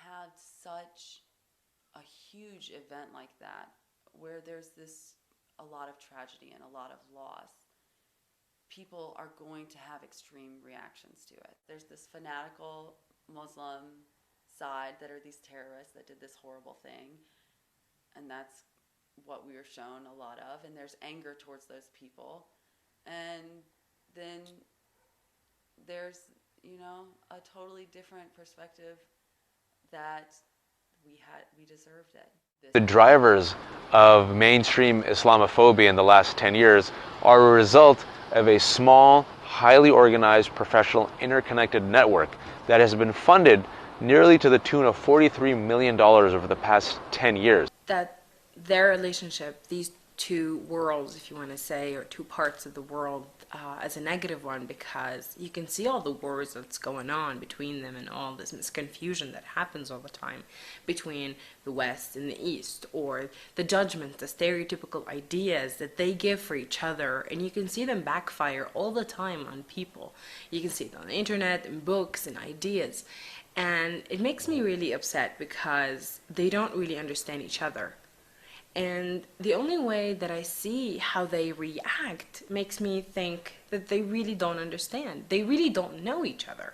have such a huge event like that, where there's a lot of tragedy and a lot of loss, people are going to have extreme reactions to it. There's this fanatical Muslim side that are these terrorists that did this horrible thing, and that's what we were shown a lot of, and there's anger towards those people. And then there's, a totally different perspective that we deserved it. The drivers of mainstream Islamophobia in the last 10 years are a result of a small, highly organized, professional, interconnected network that has been funded nearly to the tune of $43 million over the past 10 years. That their relationship, these two worlds, if you want to say, or two parts of the world, as a negative one, because you can see all the wars that's going on between them and all this misconfusion that happens all the time between the West and the East, or the judgment, the stereotypical ideas that they give for each other, and you can see them backfire all the time on people. You can see it on the internet, in books, and ideas. And it makes me really upset because they don't really understand each other. And the only way that I see how they react makes me think that they really don't understand. They really don't know each other.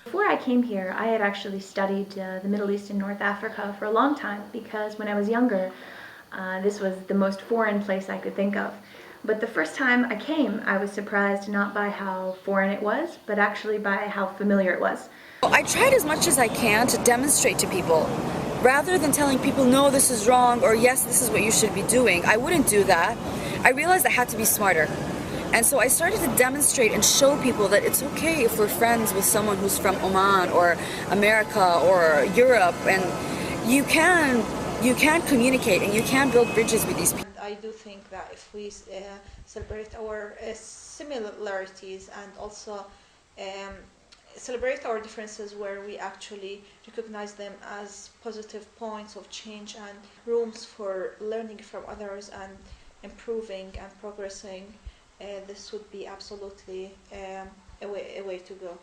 Before I came here, I had actually studied the Middle East and North Africa for a long time, because when I was younger, this was the most foreign place I could think of. But the first time I came, I was surprised not by how foreign it was, but actually by how familiar it was. I tried as much as I can to demonstrate to people. Rather than telling people, no, this is wrong, or yes, this is what you should be doing, I wouldn't do that. I realized I had to be smarter. And so I started to demonstrate and show people that it's okay if we're friends with someone who's from Oman or America or Europe, and you can communicate and you can build bridges with these people. I do think that if we celebrate our similarities and also celebrate our differences, where we actually recognize them as positive points of change and rooms for learning from others and improving and progressing, this would be absolutely a way to go.